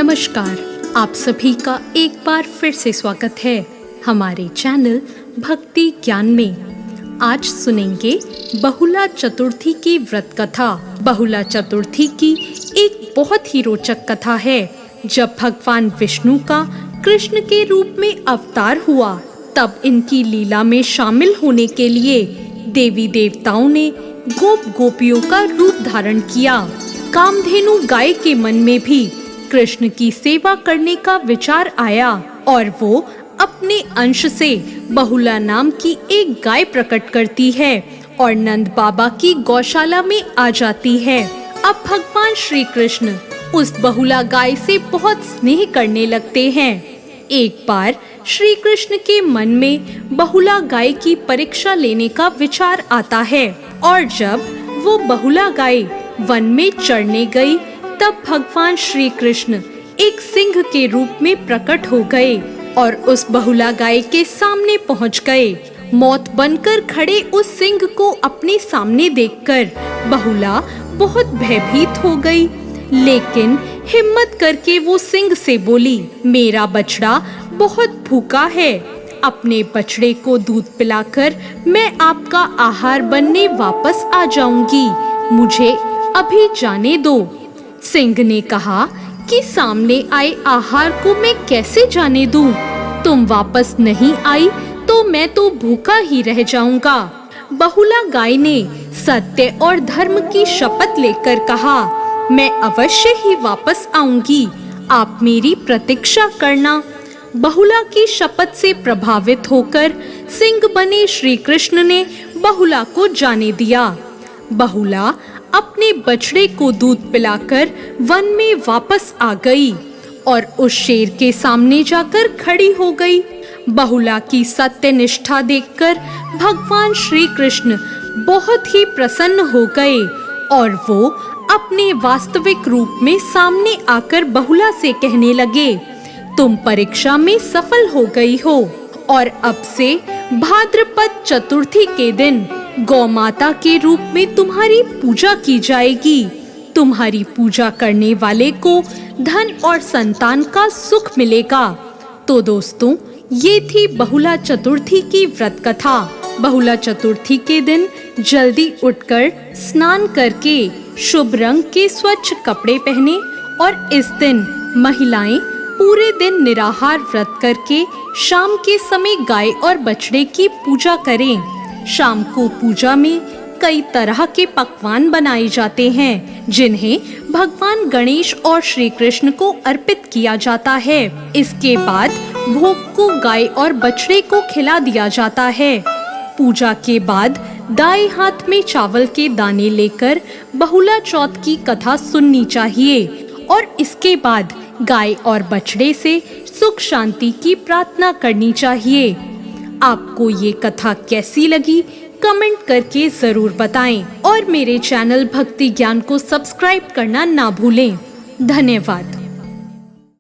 नमस्कार, आप सभी का एक बार फिर से स्वागत है हमारे चैनल भक्ति ज्ञान में। आज सुनेंगे बहुला चतुर्थी की व्रत कथा। बहुला चतुर्थी की एक बहुत ही रोचक कथा है। जब भगवान विष्णु का कृष्ण के रूप में अवतार हुआ, तब इनकी लीला में शामिल होने के लिए देवी देवताओं ने गोप गोपियों का रूप धारण किया। कामधेनु गाय के मन में भी कृष्ण की सेवा करने का विचार आया और वो अपने अंश से बहुला नाम की एक गाय प्रकट करती है और नंद बाबा की गौशाला में आ जाती है। अब भगवान श्री कृष्ण उस बहुला गाय से बहुत स्नेह करने लगते हैं। एक बार श्री कृष्ण के मन में बहुला गाय की परीक्षा लेने का विचार आता है और जब वो बहुला गाय वन में चरने गई, तब भगवान श्री कृष्ण एक सिंह के रूप में प्रकट हो गए और उस बहुला गाय के सामने पहुंच गए। मौत बनकर खड़े उस सिंह को अपने सामने देखकर बहुला बहुत भयभीत हो गई, लेकिन हिम्मत करके वो सिंह से बोली, मेरा बछड़ा बहुत भूखा है, अपने बछड़े को दूध पिलाकर मैं आपका आहार बनने वापस आ जाऊंगी, मुझे अभी जाने दो। सिंह ने कहा कि सामने आए आहार को मैं कैसे जाने दूं? तुम वापस नहीं आई तो मैं तो भूखा ही रह जाऊंगा। बहुला गाय ने सत्य और धर्म की शपथ लेकर कहा, मैं अवश्य ही वापस आऊंगी, आप मेरी प्रतीक्षा करना। बहुला की शपथ से प्रभावित होकर सिंह बने श्री कृष्ण ने बहुला को जाने दिया। बहुला अपने बछड़े को दूध पिलाकर वन में वापस आ गई और उस शेर के सामने जाकर खड़ी हो गई। बहुला की सत्य निष्ठा देखकर भगवान श्री कृष्ण बहुत ही प्रसन्न हो गए और वो अपने वास्तविक रूप में सामने आकर बहुला से कहने लगे, तुम परीक्षा में सफल हो गई हो और अब से भाद्रपद चतुर्थी के दिन गौ माता के रूप में तुम्हारी पूजा की जाएगी। तुम्हारी पूजा करने वाले को धन और संतान का सुख मिलेगा। तो दोस्तों, ये थी बहुला चतुर्थी की व्रत कथा। बहुला चतुर्थी के दिन जल्दी उठकर स्नान करके शुभ रंग के स्वच्छ कपड़े पहने और इस दिन महिलाएं पूरे दिन निराहार व्रत करके शाम के समय गाय और बछड़े की पूजा करें। शाम को पूजा में कई तरह के पकवान बनाए जाते हैं, जिन्हें भगवान गणेश और श्री कृष्ण को अर्पित किया जाता है। इसके बाद भोग को गाय और बछड़े को खिला दिया जाता है। पूजा के बाद दाएं हाथ में चावल के दाने लेकर बहुला चौथ की कथा सुननी चाहिए और इसके बाद गाय और बछड़े से सुख शांति की प्रार्थना करनी चाहिए। आपको ये कथा कैसी लगी, कमेंट करके जरूर बताएं और मेरे चैनल भक्ति ज्ञान को सब्सक्राइब करना ना भूलें। धन्यवाद।